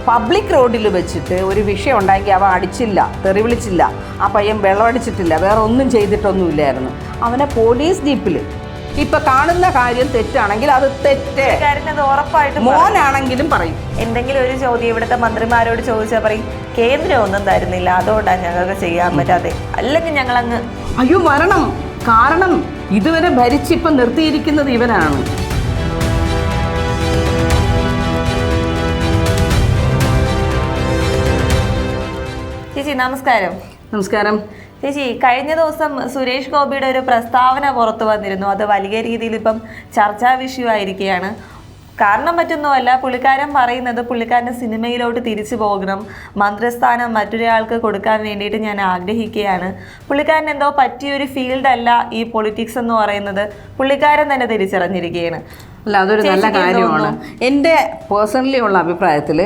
Public റോഡിൽ വെച്ചിട്ട് ഒരു വിഷയം ഉണ്ടായെങ്കിൽ അവൻ അടിച്ചില്ല, തെറി വിളിച്ചില്ല, ആ പയ്യൻ വെള്ളമടിച്ചിട്ടില്ല, വേറെ ഒന്നും ചെയ്തിട്ടൊന്നുമില്ലായിരുന്നു. അവനെ പോലീസ് ജീപ്പിൽ ഇപ്പൊ കാണുന്ന കാര്യം തെറ്റാണെങ്കിൽ അത് തെറ്റ്, ഉറപ്പായിട്ടും മോനാണെങ്കിലും പറയും. എന്തെങ്കിലും ഒരു ചോദ്യം ഇവിടുത്തെ മന്ത്രിമാരോട് ചോദിച്ചാൽ പറയും കേന്ദ്രം ഒന്നും തരുന്നില്ല, അതുകൊണ്ടാണ് ഞങ്ങൾക്ക് ചെയ്യാൻ പറ്റാതെ, അല്ലെങ്കിൽ ഞങ്ങളങ്ങ് അയ്യോ വരണം. കാരണം ഇതുവരെ ഭരിച്ചിപ്പം നിർത്തിയിരിക്കുന്നത് ഇവനാണ്. ചേച്ചി നമസ്കാരം. നമസ്കാരം ചേച്ചി, കഴിഞ്ഞ ദിവസം സുരേഷ് ഗോപിയുടെ ഒരു പ്രസ്താവന പുറത്തു വന്നിരുന്നു. അത് വലിയ രീതിയിൽ ഇപ്പം ചർച്ചാ വിഷയമായിരിക്കുകയാണ്. കാരണം മറ്റൊന്നുമല്ല, പുള്ളിക്കാരൻ പറയുന്നത് പുള്ളിക്കാരൻ്റെ സിനിമയിലോട്ട് തിരിച്ചു പോകണം, മന്ത്രിസ്ഥാനം മറ്റൊരാൾക്ക് കൊടുക്കാൻ വേണ്ടിയിട്ട് ഞാൻ ആഗ്രഹിക്കുകയാണ്. പുള്ളിക്കാരൻ എന്തോ പറ്റിയൊരു ഫീൽഡല്ല ഈ പൊളിറ്റിക്സ് എന്ന് പറയുന്നത് പുള്ളിക്കാരൻ തന്നെ തിരിച്ചറിഞ്ഞിരിക്കുകയാണ്. അല്ല, അതൊരു നല്ല കാര്യമാണ്. എൻ്റെ പേഴ്സണലി ഉള്ള അഭിപ്രായത്തിൽ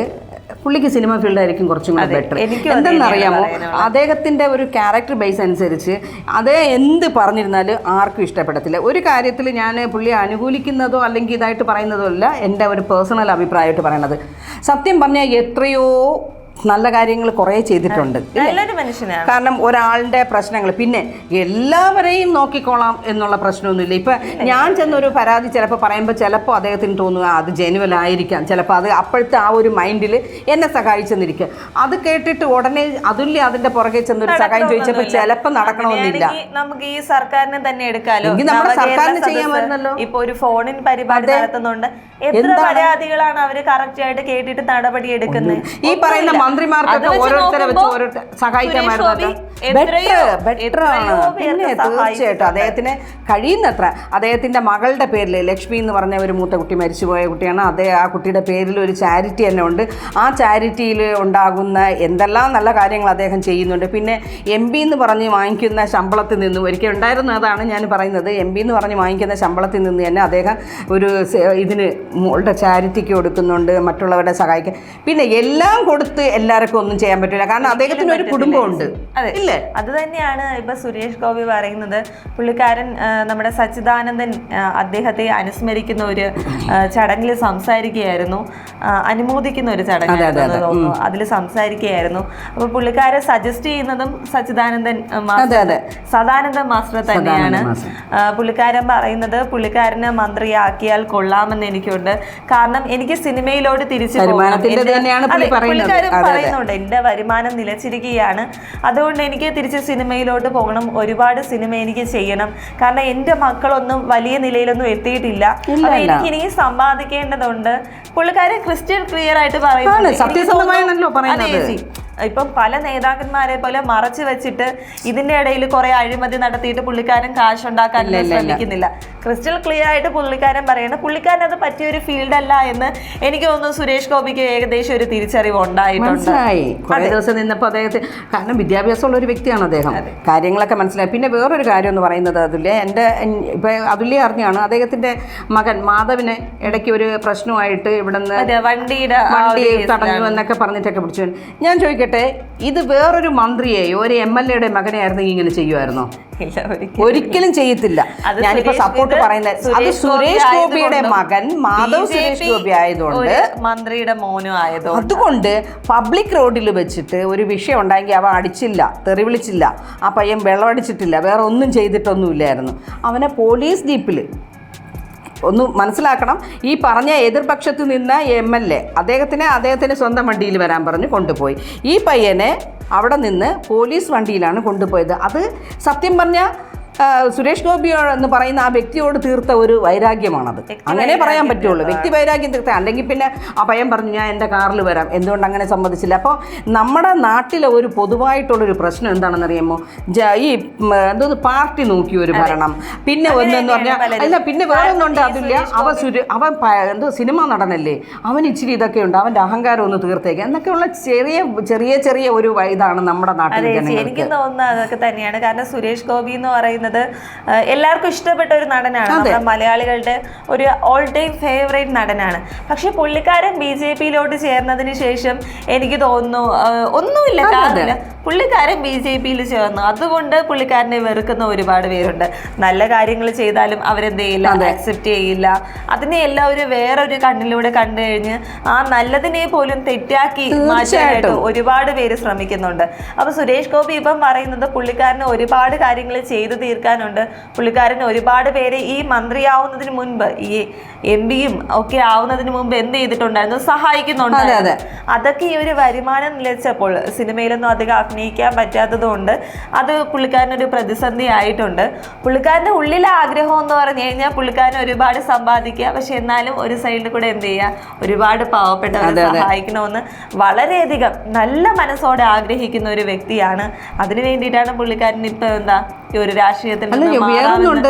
പുള്ളിക്ക് സിനിമ ഫീൽഡായിരിക്കും കുറച്ചും കൂടെ ബെറ്റർ. എന്തെന്നറിയാമോ, അദ്ദേഹത്തിൻ്റെ ഒരു ക്യാരക്ടർ ബേസ് അനുസരിച്ച് അതേ എന്ത് പറഞ്ഞിരുന്നാലും ആർക്കും ഇഷ്ടപ്പെടത്തില്ല. ഒരു കാര്യത്തിൽ ഞാൻ പുള്ളിയെ അനുകൂലിക്കുന്നതോ അല്ലെങ്കിൽ ഇതായിട്ട് പറയുന്നതോ അല്ല, എൻ്റെ ഒരു പേഴ്സണൽ അഭിപ്രായമായിട്ട് പറയണത്. സത്യം പറഞ്ഞാൽ എത്രയോ നല്ല കാര്യങ്ങൾ കുറേ ചെയ്തിട്ടുണ്ട്. കാരണം ഒരാളുടെ പ്രശ്നങ്ങൾ പിന്നെ എല്ലാവരെയും നോക്കിക്കോളാം എന്നുള്ള പ്രശ്നമൊന്നുമില്ല. ഇപ്പം ഞാൻ ചെന്നൊരു പരാതി ചിലപ്പോൾ പറയുമ്പോൾ ചിലപ്പോൾ അദ്ദേഹത്തിന് തോന്നുക അത് ജെനുവൽ ആയിരിക്കാം, ചിലപ്പോൾ അത് അപ്പോഴത്തെ ആ ഒരു മൈൻഡിൽ എന്നെ സഹായിച്ചെന്നിരിക്കുക. അത് കേട്ടിട്ട് ഉടനെ അതുല്യ അതിൻ്റെ പുറകെ ചെന്നൊരു സഹായം ചോദിച്ചപ്പോൾ ചിലപ്പോൾ നടക്കണമെന്നില്ല. നമുക്ക് ഈ സർക്കാരിനെ തന്നെ എടുക്കാലോ, നമ്മുടെ സർക്കാരിന് ചെയ്യാൻ വരുന്നല്ലോ. ഇപ്പൊ ഒരു ഫോണിൻ പരിപാടി നടത്തുന്നുണ്ട്, എത്ര പരാതികളാണ് അവര് കറക്റ്റ് ആയിട്ട് കേട്ടിട്ട് നടപടി എടുക്കുന്നത്. ഈ പറയുന്ന മന്ത്രിമാർക്കൊക്കെ ഓരോരുത്തരെ വെച്ച് ഓരോരുത്തർ സഹായിക്കാമായിരുന്നു. പിന്നെ തീർച്ചയായിട്ടും അദ്ദേഹത്തിന് കഴിയുന്നത്ര അദ്ദേഹത്തിന്റെ മകളുടെ പേരിൽ ലക്ഷ്മി എന്ന് പറഞ്ഞ ഒരു മൂത്ത കുട്ടി മരിച്ചുപോയ കുട്ടിയാണ്. ആ കുട്ടിയുടെ പേരിൽ ഒരു ചാരിറ്റി തന്നെ ഉണ്ട്. ആ ചാരിറ്റിയിൽ ഉണ്ടാകുന്ന എന്തെല്ലാം നല്ല കാര്യങ്ങൾ അദ്ദേഹം ചെയ്യുന്നുണ്ട്. പിന്നെ MP എന്ന് പറഞ്ഞ് വാങ്ങിക്കുന്ന ശമ്പളത്തിൽ നിന്നും ഒരിക്കൽ ഉണ്ടായിരുന്നതാണ് ഞാൻ പറയുന്നത്. MP എന്ന് പറഞ്ഞ് വാങ്ങിക്കുന്ന ശമ്പളത്തിൽ നിന്ന് തന്നെ അദ്ദേഹം ഒരു ഇതിന് മോളുടെ ചാരിറ്റിക്ക് കൊടുക്കുന്നുണ്ട്, മറ്റുള്ളവരെ സഹായിക്കാൻ. പിന്നെ എല്ലാം കൊടുത്ത് എല്ലാവർക്കും ഒന്നും ചെയ്യാൻ പറ്റില്ല, കാരണം അദ്ദേഹത്തിന് ഒരു കുടുംബമുണ്ട്. ഇല്ലേ? അത് തന്നെയാണ് ഇപ്പൊ സുരേഷ് ഗോപി പറയുന്നത്. പുള്ളിക്കാരൻ നമ്മുടെ സച്ചിദാനന്ദൻ അദ്ദേഹത്തെ അനുസ്മരിക്കുന്ന ഒരു ചടങ്ങിൽ സംസാരിക്കുകയായിരുന്നു, അനുമോദിക്കുന്ന ഒരു ചടങ്ങ് തോന്നുന്നു, അതിൽ സംസാരിക്കുകയായിരുന്നു. അപ്പൊ പുള്ളിക്കാരെ സജസ്റ്റ് ചെയ്യുന്നതും സദാനന്ദൻ മാസ്റ്റർ തന്നെയാണ്. പുള്ളിക്കാരൻ പറയുന്നത് പുള്ളിക്കാരനെ മന്ത്രിയാക്കിയാൽ കൊള്ളാമെന്ന് എനിക്കുണ്ട്, കാരണം എനിക്ക് സിനിമയിലോട്ട് തിരിച്ചു പുള്ളിക്കാരൻ പറയുന്നുണ്ട് എന്റെ വരുമാനം നിലച്ചിരിക്കുകയാണ്, അതുകൊണ്ട് എനിക്ക് തിരിച്ച് സിനിമയിലോട്ട് പോകണം, ഒരുപാട് സിനിമ എനിക്ക് ചെയ്യണം, കാരണം എൻ്റെ മക്കളൊന്നും വലിയ നിലയിലൊന്നും എത്തിയിട്ടില്ല, അപ്പൊ എനിക്ക് ഇനി സമ്പാദിക്കേണ്ടതുണ്ട്. പുള്ളിക്കാരൻ ക്രിസ്റ്റൽ ക്ലിയർ ആയിട്ട് പറയുന്നത്. ഇപ്പം പല നേതാക്കന്മാരെ പോലെ മറച്ചു വെച്ചിട്ട് ഇതിന്റെ ഇടയിൽ കുറെ അഴിമതി നടത്തിയിട്ട് പുള്ളിക്കാരൻ കാശുണ്ടാക്കാൻ ശ്രമിക്കുന്നില്ല. ക്രിസ്റ്റൽ ക്ലിയർ ആയിട്ട് പുള്ളിക്കാരൻ പറയണം പുള്ളിക്കാരൻ അത് പറ്റിയൊരു ഫീൽഡല്ല എന്ന് എനിക്ക് തോന്നുന്നു. സുരേഷ് ഗോപിക്ക് ഏകദേശം ഒരു തിരിച്ചറിവ് ഉണ്ടായിട്ടുണ്ട്. കുറേ ദിവസം നിന്നപ്പോൾ അദ്ദേഹത്തിന്, കാരണം വിദ്യാഭ്യാസമുള്ള ഒരു വ്യക്തിയാണ് അദ്ദേഹം, കാര്യങ്ങളൊക്കെ മനസ്സിലായി. പിന്നെ വേറൊരു കാര്യം എന്ന് പറയുന്നത് അതുല്യ അറിഞ്ഞാണ് അദ്ദേഹത്തിന്റെ മകൻ മാധവിനെ ഇടയ്ക്ക് ഒരു പ്രശ്നമായിട്ട് ഇവിടുന്ന് വണ്ടി തടഞ്ഞു എന്നൊക്കെ പറഞ്ഞിട്ടൊക്കെ പിടിച്ചു. ഞാൻ ചോദിക്കട്ടെ, ഇത് വേറൊരു മന്ത്രിയെയോ ഒരു MLA മകനെ ആയിരുന്നെങ്കിൽ ഇങ്ങനെ ചെയ്യുമായിരുന്നോ? ഒരിക്കലും ചെയ്യത്തില്ല. ഞാനിപ്പോ സപ്പോർട്ട് പറയുന്നത് അത് സുരേഷ് ഗോപിയുടെ മകൻ മാധവ് സുരേഷ് ഗോപി ആയതുകൊണ്ട്, മന്ത്രിയുടെ മോനും ആയതുകൊണ്ട്, അതുകൊണ്ട് പബ്ലിക് റോഡിൽ വെച്ചിട്ട് ഒരു വിഷയം ഉണ്ടായെങ്കിൽ അവൻ അടിച്ചില്ല, തെറി വിളിച്ചില്ല, ആ പയ്യൻ വെള്ളമടിച്ചിട്ടില്ല, വേറെ ഒന്നും ചെയ്തിട്ടൊന്നുമില്ലായിരുന്നു. അവനെ പോലീസ് ജീപ്പിൽ ഒന്ന് മനസ്സിലാക്കണം. ഈ പറഞ്ഞ എതിർപക്ഷത്ത് നിന്ന MLA അദ്ദേഹത്തിന് സ്വന്തം വണ്ടിയിൽ വരാൻ പറഞ്ഞ് കൊണ്ടുപോയി. ഈ പയ്യനെ അവിടെ നിന്ന് പോലീസ് വണ്ടിയിലാണ് കൊണ്ടുപോയത്. അത് സത്യം പറഞ്ഞാൽ സുരേഷ് ഗോപി എന്ന് പറയുന്ന ആ വ്യക്തിയോട് തീർത്ത ഒരു വൈരാഗ്യമാണത്. അങ്ങനെ പറയാൻ പറ്റുള്ളൂ, വ്യക്തി വൈരാഗ്യം തീർത്ത. അല്ലെങ്കിൽ പിന്നെ ആ പയ്യൻ പറഞ്ഞു ഞാൻ എൻ്റെ കാറിൽ വരാം, എന്തുകൊണ്ട് അങ്ങനെ സമ്മതിച്ചില്ല? അപ്പോൾ നമ്മുടെ നാട്ടിലെ ഒരു പൊതുവായിട്ടുള്ളൊരു പ്രശ്നം എന്താണെന്നറിയാമോ, ഈ എന്തോന്ന് പാർട്ടി നോക്കി ഒരു ഭരണം. പിന്നെ ഒന്നെന്ന് പറഞ്ഞാൽ അല്ല, പിന്നെ വേറെ ഒന്നുണ്ട്, അതില്ല അവൻ എന്തോ സിനിമ നടനല്ലേ, അവൻ ഇച്ചിരി ഇതൊക്കെ ഉണ്ട്, അവൻ്റെ അഹങ്കാരം ഒന്ന് തീർത്തേക്ക് എന്നൊക്കെയുള്ള ചെറിയ ഒരു ഇതാണ് നമ്മുടെ നാട്ടിൽ. എനിക്ക് തോന്നുന്നത് അതൊക്കെ തന്നെയാണ്. കാരണം സുരേഷ് ഗോപി എന്ന് പറയുന്നത് എല്ലാവർക്കും ഇഷ്ടപ്പെട്ട ഒരു നടനാണ്, നമ്മുടെ മലയാളികളുടെ ഒരു ഓൾ ടൈം ഫേവറേറ്റ് നടനാണ്. പക്ഷെ പുള്ളിക്കാരൻ BJP-യിലോട്ട് ചേർന്നതിന് ശേഷം എനിക്ക് തോന്നുന്നു ഒന്നുമില്ല, പുള്ളിക്കാരൻ BJP-യിൽ ചേർന്നു. അതുകൊണ്ട് പുള്ളിക്കാരനെ വെറുക്കുന്ന ഒരുപാട് പേരുണ്ട്. നല്ല കാര്യങ്ങൾ ചെയ്താലും അവരെന്ത് ചെയ്യില്ല, അക്സെപ്റ്റ് ചെയ്യില്ല. അതിനെ എല്ലാവരും വേറൊരു കണ്ണിലൂടെ കണ്ടു കഴിഞ്ഞ് ആ നല്ലതിനെ പോലും തെറ്റാക്കി മാറ്റാനായിട്ട് ഒരുപാട് പേര് ശ്രമിക്കുന്നുണ്ട്. അപ്പൊ സുരേഷ് ഗോപി ഇപ്പം പറയുന്നത് പുള്ളിക്കാരന് ഒരുപാട് കാര്യങ്ങൾ ചെയ്തു തീർക്കാനുണ്ട്. പുള്ളിക്കാരന് ഒരുപാട് പേര് ഈ മന്ത്രിയാവുന്നതിന് മുൻപ്, ഈ MP-യും ഒക്കെ ആവുന്നതിന് മുമ്പ് എന്ത് ചെയ്തിട്ടുണ്ടായിരുന്നു, സഹായിക്കുന്നുണ്ടായിരുന്നു. അതൊക്കെ ഈ ഒരു വരുമാനം നിലച്ചപ്പോൾ സിനിമയിലൊന്നും അധികം അഭിനയിക്കാൻ പറ്റാത്തത് കൊണ്ട് അത് പുള്ളിക്കാരനൊരു പ്രതിസന്ധി ആയിട്ടുണ്ട്. പുള്ളിക്കാരൻ്റെ ഉള്ളിലെ ആഗ്രഹം എന്ന് പറഞ്ഞു കഴിഞ്ഞാൽ പുള്ളിക്കാരൻ ഒരുപാട് സമ്പാദിക്കുക, പക്ഷെ എന്നാലും ഒരു സൈഡിൽ കൂടെ എന്ത് ചെയ്യുക, ഒരുപാട് പാവപ്പെട്ടവരെ സഹായിക്കണമെന്ന് വളരെയധികം നല്ല മനസ്സോടെ ആഗ്രഹിക്കുന്ന ഒരു വ്യക്തിയാണ്. അതിനു വേണ്ടിയിട്ടാണ് പുള്ളിക്കാരൻ ഇപ്പൊ എന്താ ഈ ഒരു രാഷ്ട്രീയത്തിൽ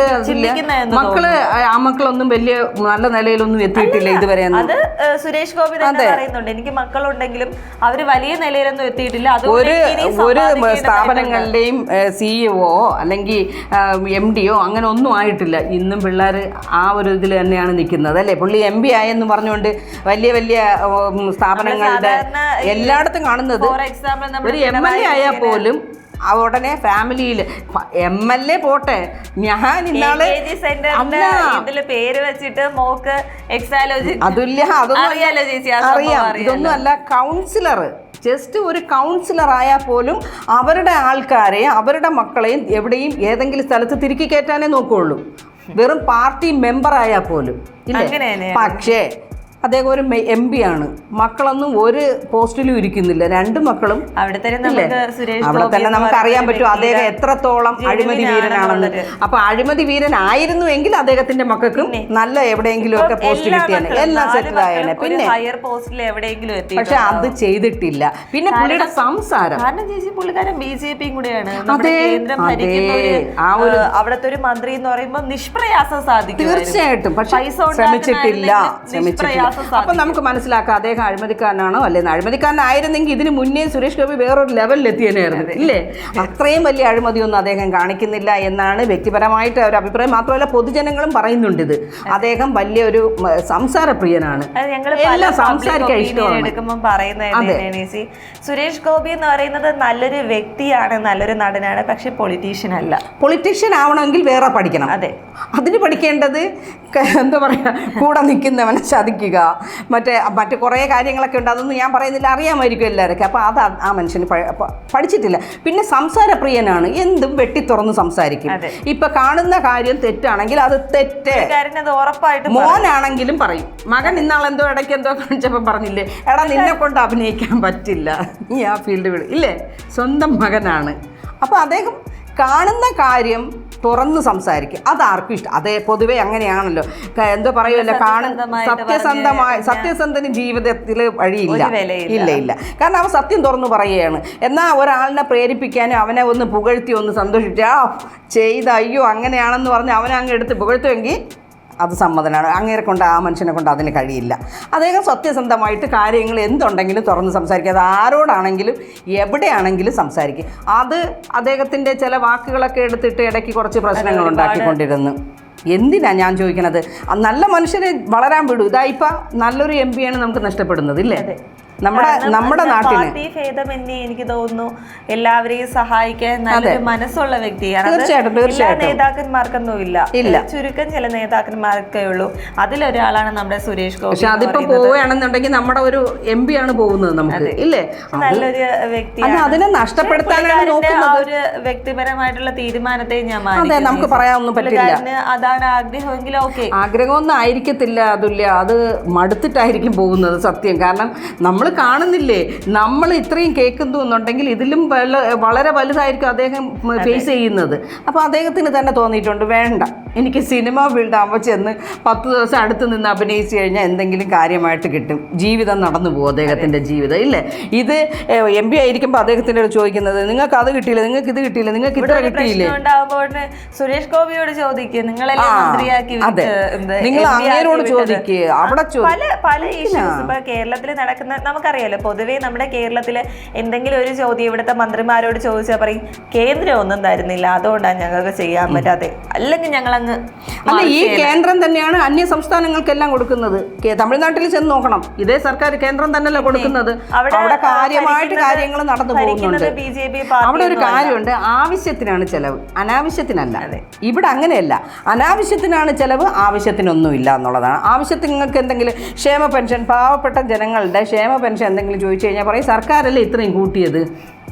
മക്കള് ആ മക്കളൊന്നും വലിയ നല്ല നിലയിലൊന്നും എത്തിയിട്ടില്ല ഇതുവരെ. അത് സുരേഷ് ഗോപി തന്നെ പറയുന്നുണ്ട്, എനിക്ക് മക്കളുണ്ടെങ്കിലും അവര് വലിയ നിലയിലൊന്നും എത്തിയിട്ടില്ല. ഒരു സ്ഥാപനങ്ങളുടെയും CEO അല്ലെങ്കിൽ MD-യോ അങ്ങനെ ഒന്നും ആയിട്ടില്ല. ഇന്നും പിള്ളേർ ആ ഒരു ഇതിൽ തന്നെയാണ് നിൽക്കുന്നത് അല്ലേ. പുള്ളി MP ആയെന്ന് പറഞ്ഞുകൊണ്ട് വലിയ വലിയ സ്ഥാപനങ്ങളുടെ എല്ലായിടത്തും കാണുന്നത്. ഒരു MLA ആയാൽ പോലും ഉടനെ ഫാമിലിയിൽ MLA പോട്ടെ, ഞാൻ ഇന്നാള് പേര് വെച്ചിട്ട് മോക്ക് അതില്ല, അറിയാം. ഇതൊന്നും അല്ല, കൗൺസിലർ, ജസ്റ്റ് ഒരു കൗൺസിലർ ആയാൽ പോലും അവരുടെ ആൾക്കാരെ, അവരുടെ മക്കളെയും എവിടെയും ഏതെങ്കിലും സ്ഥലത്ത് തിരുക്കി കയറ്റാനേ നോക്കുകയുള്ളൂ. വെറും പാർട്ടി മെമ്പർ ആയാൽ പോലും ഇല്ലേ. പക്ഷേ അദ്ദേഹം ഒരു MP ആണ്. മക്കളൊന്നും ഒരു പോസ്റ്റിലും ഇരിക്കുന്നില്ല. 2 മക്കളും അവിടെ തന്നെ നമുക്ക് അറിയാൻ പറ്റും അദ്ദേഹം എത്രത്തോളം അഴിമതി വീരനാണെന്ന്. അപ്പൊ അഴിമതി വീരനായിരുന്നുവെങ്കിൽ അദ്ദേഹത്തിന്റെ മക്കൾക്കും നല്ല എവിടെയെങ്കിലും ഒക്കെ പോസ്റ്റ് കിട്ടിയാണ്, എല്ലാം സെറ്റിൽ ആയേനെ. പിന്നെ പക്ഷെ അത് ചെയ്തിട്ടില്ല. പിന്നെ പുള്ളിയുടെ സംസാരം, പുള്ളിക്കാരൻ BJP കൂടെയാണ്, അവിടുത്തെ ഒരു മന്ത്രി എന്ന് പറയുമ്പോൾ നിഷ്പ്രയാസം സാധിക്കും. തീർച്ചയായിട്ടും. പക്ഷെ ശ്രമിച്ചിട്ടില്ല. അപ്പൊ നമുക്ക് മനസ്സിലാക്കാം അദ്ദേഹം അഴിമതിക്കാരനാണോ അല്ലെന്ന്. അഴിമതിക്കാരനായിരുന്നെങ്കിൽ ഇതിന് മുന്നേ സുരേഷ് ഗോപി വേറൊരു ലെവലിൽ എത്തിയനായിരുന്നു ഇല്ലേ. അത്രയും വലിയ അഴിമതിയൊന്നും അദ്ദേഹം കാണിക്കുന്നില്ല എന്നാണ് വ്യക്തിപരമായിട്ട് ഒരു അഭിപ്രായം. മാത്രമല്ല പൊതുജനങ്ങളും പറയുന്നുണ്ട് ഇത്. അദ്ദേഹം വലിയൊരു സംസാരപ്രിയനാണ്, എല്ലാം സംസാരിക്കാൻ ഇഷ്ടമാണ്. സുരേഷ് ഗോപി എന്ന് പറയുന്നത് നല്ലൊരു വ്യക്തിയാണ്, നല്ലൊരു നടനാണ്, പക്ഷെ പൊളിറ്റീഷ്യൻ അല്ല. പൊളിറ്റീഷ്യൻ ആവണമെങ്കിൽ വേറെ പഠിക്കണം. അതെ, അതിന് പഠിക്കേണ്ടത് എന്താ പറയുക, കൂടെ നിൽക്കുന്നവനെ ചതിക്കുക, മറ്റു കുറേ കാര്യങ്ങളൊക്കെ ഉണ്ട്. അതൊന്നും ഞാൻ പറയുന്നില്ല, അറിയാമായിരിക്കും എല്ലാവർക്കും. അപ്പോൾ അത് ആ മനുഷ്യന് പഠിച്ചിട്ടില്ല. പിന്നെ സംസാരപ്രിയനാണ്, എന്തും വെട്ടി തുറന്ന് സംസാരിക്കും. ഇപ്പം കാണുന്ന കാര്യം തെറ്റാണെങ്കിൽ അത് തെറ്റ്, മോനാണെങ്കിലും പറയും. മകൻ ഇന്നാളെന്തോ ഇടയ്ക്ക് എന്തോ കാണിച്ചപ്പോൾ പറഞ്ഞില്ലേ, എടാ നിന്നെ കൊണ്ട് അഭിനയിക്കാൻ പറ്റില്ല, നീ ആ ഫീൽഡ് വിടും ഇല്ലേ. സ്വന്തം മകനാണ്. അപ്പോൾ അദ്ദേഹം കാണുന്ന കാര്യം തുറന്ന് സംസാരിക്കും. അതാർക്കും ഇഷ്ടം. അതേ പൊതുവെ അങ്ങനെയാണല്ലോ. എന്തോ പറയുമല്ലോ, സത്യസന്ധന് ജീവിതത്തിൽ വഴിയില്ല, ഇല്ല. കാരണം അവൻ സത്യം തുറന്ന് പറയുകയാണ്. എന്നാൽ ഒരാളിനെ പ്രേരിപ്പിക്കാനും അവനെ ഒന്ന് പുകഴ്ത്തി ഒന്ന് സന്തോഷിച്ച് ചെയ്ത അയ്യോ അങ്ങനെയാണെന്ന് പറഞ്ഞ് അവനെ അങ്ങ് എടുത്ത് പുകഴ്ത്തുമെങ്കിൽ അത് സമ്മതനാണ്. അങ്ങേരെ കൊണ്ട്, ആ മനുഷ്യനെ കൊണ്ട് അതിന് കഴിയില്ല. അദ്ദേഹം സത്യസന്ധമായിട്ട് കാര്യങ്ങൾ എന്തുണ്ടെങ്കിലും തുറന്ന് സംസാരിക്കുക. അത് ആരോടാണെങ്കിലും എവിടെയാണെങ്കിലും സംസാരിക്കും. അത് അദ്ദേഹത്തിൻ്റെ ചില വാക്കുകളൊക്കെ എടുത്തിട്ട് ഇടയ്ക്ക് കുറച്ച് പ്രശ്നങ്ങൾ ഉണ്ടാക്കിക്കൊണ്ടിരുന്നു. എന്തിനാ ഞാൻ ചോദിക്കണത്, നല്ല മനുഷ്യരെ വളരാൻ വിടൂ. ഇതായിപ്പോൾ നല്ലൊരു MP-യാണ് നമുക്ക് നഷ്ടപ്പെടുന്നത് ഇല്ലേ നമ്മുടെ നാട്ടിന്. എനിക്ക് തോന്നുന്നു എല്ലാവരെയും സഹായിക്കാൻ നല്ലൊരു മനസ്സുള്ള വ്യക്തിയാണ്. തീർച്ചയായിട്ടും നേതാക്കന്മാർക്കൊന്നും ഇല്ല, ചുരുക്കം ചില നേതാക്കന്മാർക്കേ ഉള്ളൂ. അതിലൊരാളാണ് നമ്മുടെ സുരേഷ് ഗോപി. പക്ഷെ അതിപ്പോ പോവുകയാണെന്നുണ്ടെങ്കിൽ നമ്മുടെ ഒരു MP-യാണ് പോകുന്നത് നമുക്ക് ഇല്ലേ. നല്ലൊരു വ്യക്തിയാണ്. അതിനെ നഷ്ടപ്പെടുത്താനാണ് നോക്കുന്നത്. ഒരു വ്യക്തിപരമായിട്ടുള്ള തീരുമാനത്തെ ഞാൻ നമുക്ക് പറയാനൊന്നും പറ്റില്ല. അതാണ് ആഗ്രഹമെങ്കിൽ ഓക്കെ. ആഗ്രഹമൊന്നും ആയിരിക്കത്തില്ല അതുല്യ, അത് മടുത്തിട്ടായിരിക്കും പോകുന്നത് സത്യം. കാരണം നമ്മൾ കാണുന്നില്ലേ, നമ്മൾ ഇത്രയും കേൾക്കുന്നു എന്നുണ്ടെങ്കിൽ ഇതിലും വളരെ വലുതായിരിക്കും അദ്ദേഹം ഫേസ് ചെയ്യുന്നത്. അപ്പോൾ അദ്ദേഹത്തിന് തന്നെ തോന്നിയിട്ടുണ്ട്, വേണ്ട എനിക്ക് സിനിമ ഫീൽഡ് ആകുമ്പോൾ ചെന്ന് 10 ദിവസം അടുത്ത് നിന്ന് അഭിനയിച്ച് കഴിഞ്ഞാൽ എന്തെങ്കിലും കാര്യമായിട്ട് കിട്ടും, ജീവിതം നടന്നു പോകും അദ്ദേഹത്തിൻ്റെ ജീവിതം ഇല്ലേ. ഇത് MP ആയിരിക്കുമ്പോൾ അദ്ദേഹത്തിൻ്റെ ചോദിക്കുന്നത്, നിങ്ങൾക്ക് അത് കിട്ടിയില്ല, നിങ്ങൾക്ക് ഇത് കിട്ടിയില്ല, നിങ്ങൾക്ക് ഇത്ര കിട്ടിയില്ലേ. സുരേഷ് ഗോപിയോട് ചോദിക്കുക, നിങ്ങളെല്ലാം നിങ്ങൾ അങ്ങേരോട് ചോദിക്കുക. അവിടെ പല ഇഷ്യൂസ് ഇപ്പൊ കേരളത്തിൽ നടക്കുന്ന നമുക്കറിയാലോ. പൊതുവേ നമ്മുടെ കേരളത്തിൽ എന്തെങ്കിലും ഒരു ചോദ്യം ഇവിടുത്തെ മന്ത്രിമാരോട് ചോദിച്ചാൽ പറയും കേന്ദ്രം ഒന്നും തരുന്നില്ല, അതുകൊണ്ടാണ് ഞങ്ങൾക്ക് ചെയ്യാൻ പറ്റാതെ, അല്ലെങ്കിൽ ഞങ്ങൾ അങ്ങ് അതങ്ങ് അല്ല, ഈ കേന്ദ്രം തന്നെയാണ് അന്യ സംസ്ഥാനങ്ങൾക്കെല്ലാം കൊടുക്കുന്നത്. തമിഴ്നാട്ടിൽ ചെന്ന് നോക്കണം, ഇതേ സർക്കാർ കേന്ദ്രം തന്നെയല്ലേ കൊടുക്കുന്നത്. അവിടെ കാര്യമായിട്ട് കാര്യങ്ങൾ നടന്നു പോകുന്നുണ്ട്. അവിടെ ഒരു കാര്യമുണ്ട്, ആവശ്യത്തിനാണ് ചെലവ്, അനാവശ്യത്തിനല്ല. ഇവിടെ അങ്ങനെയല്ല, അനാവശ്യത്തിനാണ് ചെലവ്, ആവശ്യത്തിനൊന്നുമില്ല എന്നുള്ളതാണ്. ആവശ്യങ്ങൾക്ക് എന്തെങ്കിലും ക്ഷേമ പെൻഷൻ, പാവപ്പെട്ട ജനങ്ങളുടെ ക്ഷേമ പെൻഷൻ എന്തെങ്കിലും ചോദിച്ചു കഴിഞ്ഞാൽ പറയും സർക്കാരല്ലേ ഇത്രയും കൂട്ടിയത്,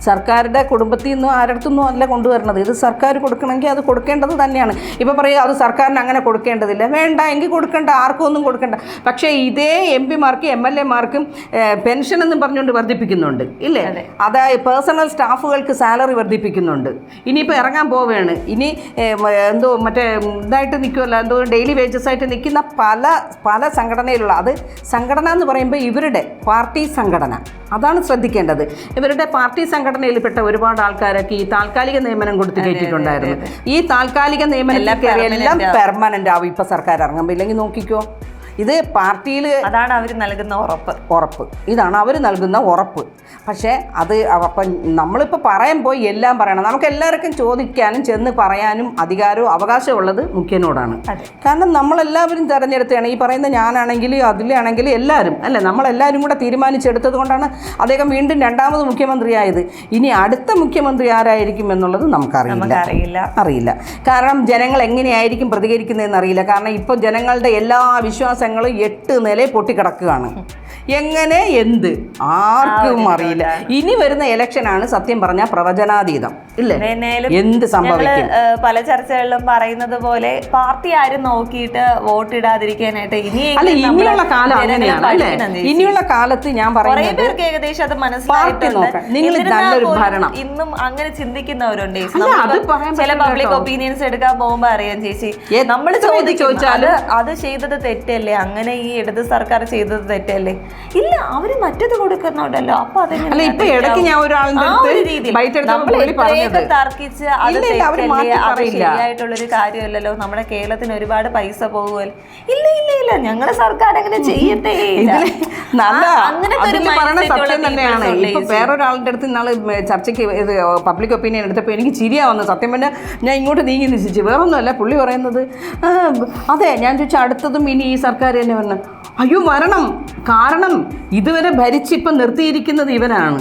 സർക്കാരുടെ കുടുംബത്തിൽ നിന്നും ആരടുത്തൊന്നും അല്ല കൊണ്ടുവരണത്, ഇത് സർക്കാർ കൊടുക്കണമെങ്കിൽ അത് കൊടുക്കേണ്ടത് തന്നെയാണ്. ഇപ്പോൾ പറയുക അത് സർക്കാരിന് അങ്ങനെ കൊടുക്കേണ്ടതില്ല, വേണ്ട എങ്കിൽ കൊടുക്കേണ്ട, ആർക്കും ഒന്നും കൊടുക്കേണ്ട. പക്ഷേ ഇതേ MP-മാർക്കും MLA-മാർക്കും പെൻഷൻ എന്നും പറഞ്ഞുകൊണ്ട് വർദ്ധിപ്പിക്കുന്നുണ്ട് ഇല്ലേ? അതായത് പേഴ്സണൽ സ്റ്റാഫുകൾക്ക് സാലറി വർദ്ധിപ്പിക്കുന്നുണ്ട്. ഇനിയിപ്പോൾ ഇറങ്ങാൻ പോവുകയാണ്, ഇനി എന്തോ മറ്റേ ഇതായിട്ട് നിൽക്കുമല്ലോ, എന്തോ ഡെയിലി വേജസ് ആയിട്ട് നിൽക്കുന്ന പല സംഘടനയിലുള്ള, അത് സംഘടന എന്ന് പറയുമ്പോൾ ഇവരുടെ പാർട്ടി സംഘടന, അതാണ് ശ്രദ്ധിക്കേണ്ടത്. ഇവരുടെ പാർട്ടി സംഘടനയിൽപ്പെട്ട ഒരുപാട് ആൾക്കാരൊക്കെ ഈ താൽക്കാലിക നിയമനം കൊടുത്ത് കയറ്റിയിട്ടുണ്ടായിരുന്നു. ഈ താൽക്കാലിക നിയമനം എല്ലാം പെർമനന്റ് ആവും ഇപ്പോൾ സർക്കാർ ഇറങ്ങുമ്പോൾ. ഇല്ലെങ്കിൽ നോക്കിക്കോ, ഇത് പാർട്ടിയിൽ അതാണ് അവർ നൽകുന്ന ഉറപ്പ്, ഇതാണ് അവർ നൽകുന്ന ഉറപ്പ്. പക്ഷേ അത് അപ്പം നമ്മളിപ്പോൾ പറയുമ്പോൾ എല്ലാം പറയണം. നമുക്ക് എല്ലാവർക്കും ചോദിക്കാനും ചെന്ന് പറയാനും അധികാരവും അവകാശവും ഉള്ളത് മുഖ്യനോടാണ്. കാരണം നമ്മളെല്ലാവരും തിരഞ്ഞെടുത്തതാണ്. ഈ പറയുന്ന ഞാനാണെങ്കിലും അതിലാണെങ്കിലും എല്ലാവരും അല്ലേ, നമ്മളെല്ലാവരും കൂടെ തീരുമാനിച്ചെടുത്തത് കൊണ്ടാണ് അദ്ദേഹം വീണ്ടും രണ്ടാമത് മുഖ്യമന്ത്രിയായത്. ഇനി അടുത്ത മുഖ്യമന്ത്രി ആരായിരിക്കും എന്നുള്ളത് അറിയില്ല. കാരണം ജനങ്ങൾ എങ്ങനെയായിരിക്കും പ്രതികരിക്കുന്നതെന്ന് അറിയില്ല. കാരണം ഇപ്പോൾ ജനങ്ങളുടെ എല്ലാ വിശ്വാസങ്ങളും 8 നില പൊട്ടിക്കിടക്കുകയാണ്. എങ്ങനെ എന്ത് ആർക്കും അറിയില്ല. ഇനി വരുന്ന ഇലക്ഷനാണ് സത്യം പറഞ്ഞാൽ പ്രവചനാതീതം ഇല്ലേ, എന്ത് സംഭവിക്കും. പല ചർച്ചകളിലും പറയുന്നത് പോലെ പാർട്ടി ആരും നോക്കിയിട്ട് വോട്ടിടാതിരിക്കാനായിട്ട് ഇനിയുള്ള കാലം അങ്ങനെയാണ് അല്ലേ. ഇനിയുള്ള കാലത്ത് ഞാൻ പറയുന്നത് ഏകദേശം അത് മനസ്സിലായിട്ടുണ്ട്. നിങ്ങൾ നല്ലൊരു ഭരണം ഇന്നും അങ്ങനെ ചിന്തിക്കുന്നവരുണ്ട്. ചില പബ്ലിക് ഒപ്പീനിയൻസ് എടുക്കാൻ പോകുമ്പോ അറിയാം ചേച്ചി, നമ്മൾ ചോദിച്ചാൽ അത് ചെയ്തത് തെറ്റല്ലേ, അങ്ങനെ ഈ ഇടത് സർക്കാർ ചെയ്തത് തെറ്റല്ലേ, ഇല്ല അവര് മറ്റത് കൊടുക്കുന്നുണ്ടല്ലോ, അപ്പൊ അതെങ്ങനെ ഇപ്പൊ ഇടയ്ക്ക് ഞാൻ ഒരാളുടെ തർക്കിച്ച് അത് ശരിയായിട്ടുള്ളൊരു കാര്യമല്ലല്ലോ, നമ്മുടെ കേരളത്തിന് ഒരുപാട് പൈസ പോകുമല്ലോ. ഇല്ല ഞങ്ങളുടെ സർക്കാർ അങ്ങനെ ചെയ്യട്ടെ, സത്യം തന്നെയാണ്. ഇപ്പൊ വേറൊരാളുടെ അടുത്ത് നാളെ ചർച്ചയ്ക്ക് പബ്ലിക് ഒപ്പീനിയൻ എടുത്തപ്പോൾ എനിക്ക് ചിരിയാവുന്നു. സത്യം പറഞ്ഞാൽ ഞാൻ ഇങ്ങോട്ട് നീങ്ങി നിശ്ചയിച്ചു, വേറൊന്നുമല്ല. പുള്ളി പറയുന്നത് അതെ, ഞാൻ ചോദിച്ചാൽ അടുത്തതും ഇനി ഈ സർക്കാർ തന്നെ വരണം. അയ്യോ വരണം, കാരണം ഇതുവരെ ഭരിച്ചിപ്പം നിർത്തിയിരിക്കുന്നത് ഇവരാണ്.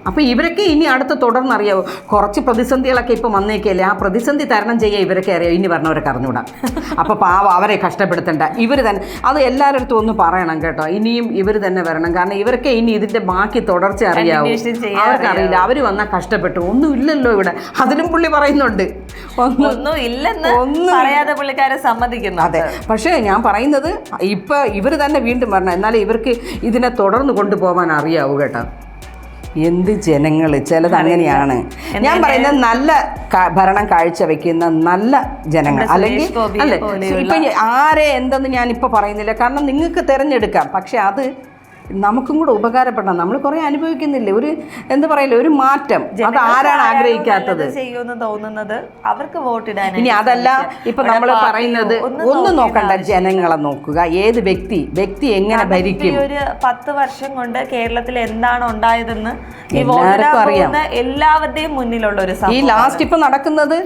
അപ്പോൾ ഇവരൊക്കെ ഇനി അടുത്ത് തുടർന്നറിയാവോ, കുറച്ച് പ്രതിസന്ധികളൊക്കെ ഇപ്പം വന്നേക്കല്ലേ, ആ പ്രതിസന്ധി തരണം ചെയ്യാൻ ഇവരൊക്കെ അറിയാം, ഇനി പറഞ്ഞവരൊക്കെ അറിഞ്ഞൂടാ. അപ്പോൾ പാവം അവരെ കഷ്ടപ്പെടുത്തണ്ട, ഇവർ തന്നെ അത് എല്ലാവരുടെ ഒന്ന് പറയണം കേട്ടോ. ഇനിയും ഇവർ തന്നെ വരണം, കാരണം ഇവരൊക്കെ ഇനി ഇതിൻ്റെ ബാക്കി തുടർച്ച അറിയാവൂ, അവർക്കറിയില്ല. അവർ വന്നാൽ കഷ്ടപ്പെട്ടു, ഒന്നും ഇല്ലല്ലോ ഇവിടെ. അതിലും പുള്ളി പറയുന്നുണ്ട് ഒന്നും ഇല്ലെന്ന് പറയാതെ പുള്ളിക്കാരെ സമ്മതിക്കുന്നു. അതെ, പക്ഷേ ഞാൻ പറയുന്നത് ഇപ്പം ഇവർ തന്നെ വീണ്ടും വരണം, എന്നാലേ ഇവർക്ക് ഇതിനെ തുടർന്ന് കൊണ്ടുപോകാൻ അറിയാവൂ കേട്ടോ. എന്ത് ജനങ്ങൾ, ചിലത് അങ്ങനെയാണ്. ഞാൻ പറയുന്നത് നല്ല ഭരണം കാഴ്ചവെക്കുന്ന നല്ല ജനങ്ങൾ, അല്ലെങ്കിൽ അല്ലേ ഇപ്പം ആരെ എന്തെന്ന് ഞാനിപ്പോൾ പറയുന്നില്ല, കാരണം നിങ്ങൾക്ക് തിരഞ്ഞെടുക്കാം. പക്ഷെ അത് നമുക്കും കൂടെ ഉപകാരപ്പെടണം. നമ്മൾ കുറേ അനുഭവിക്കുന്നില്ലേ, ഒരു എന്താ പറയില്ല, ഒരു മാറ്റം. അത് ആരാണ് ആഗ്രഹിക്കാത്തത്? തോന്നുന്നത് അവർക്ക് വോട്ടിടാൻ. ഇനി അതല്ല, ഇപ്പൊ നമ്മൾ പറയുന്നത് ഒന്നും നോക്കണ്ട, ജനങ്ങളെ നോക്കുക. ഏത് വ്യക്തി എങ്ങനെ ഭരിക്കും. ഒരു 10 വർഷം കൊണ്ട് കേരളത്തിൽ എന്താണ് ഉണ്ടായതെന്ന് എല്ലാവർക്കും അറിയാം. എല്ലാവരുടെയും മുന്നിലുള്ള ഒരു ഈ ലാസ്റ്റ് ഇപ്പൊ നടക്കുന്നത്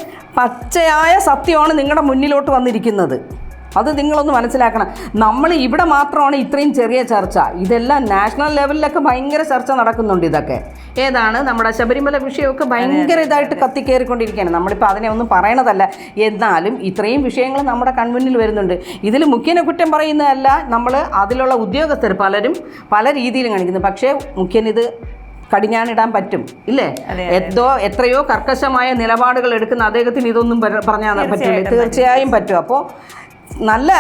പച്ചയായ സത്യമാണ് നിങ്ങളുടെ മുന്നിലോട്ട് വന്നിരിക്കുന്നത്. അത് നിങ്ങളൊന്ന് മനസ്സിലാക്കണം. നമ്മൾ ഇവിടെ മാത്രമാണ് ഇത്രയും ചെറിയ ചർച്ച, ഇതെല്ലാം നാഷണൽ ലെവലിലൊക്കെ ഭയങ്കര ചർച്ച നടക്കുന്നുണ്ട്. ഇതൊക്കെ ഏതാണ് നമ്മുടെ ശബരിമല വിഷയമൊക്കെ ഭയങ്കര ഇതായിട്ട് കത്തിക്കയറിക്കൊണ്ടിരിക്കുകയാണ്. നമ്മളിപ്പോൾ അതിനെ ഒന്നും പറയണതല്ല, എന്നാലും ഇത്രയും വിഷയങ്ങൾ നമ്മുടെ കൺമുന്നിൽ വരുന്നുണ്ട്. ഇതിൽ മുഖ്യനെ കുറ്റം പറയുന്നതല്ല, നമ്മൾ അതിലുള്ള ഉദ്യോഗസ്ഥർ പലരും പല രീതിയിലും കാണിക്കുന്നു. പക്ഷേ മുഖ്യനിത് കടിഞ്ഞാണിടാൻ പറ്റും ഇല്ലേ? എത്രയോ കർക്കശമായ നിലപാടുകൾ എടുക്കുന്ന അദ്ദേഹത്തിന് ഇതൊന്നും പറഞ്ഞാൽ പറ്റില്ല. തീർച്ചയായും പറ്റും. അപ്പോൾ നല്ല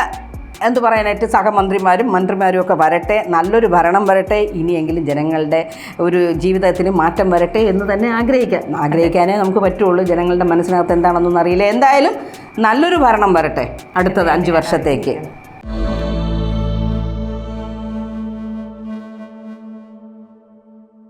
എന്തു പറയാനായിട്ട് സഹമന്ത്രിമാരും മന്ത്രിമാരും ഒക്കെ വരട്ടെ, നല്ലൊരു ഭരണം വരട്ടെ, ഇനിയെങ്കിലും ജനങ്ങളുടെ ഒരു ജീവിതത്തിന് മാറ്റം വരട്ടെ എന്ന് തന്നെ ആഗ്രഹിക്കാനേ നമുക്ക് പറ്റുള്ളൂ. ജനങ്ങളുടെ മനസ്സിനകത്ത് എന്താണെന്നൊന്നും അറിയില്ല. എന്തായാലും നല്ലൊരു ഭരണം വരട്ടെ അടുത്തത് 5 വർഷത്തേക്ക്.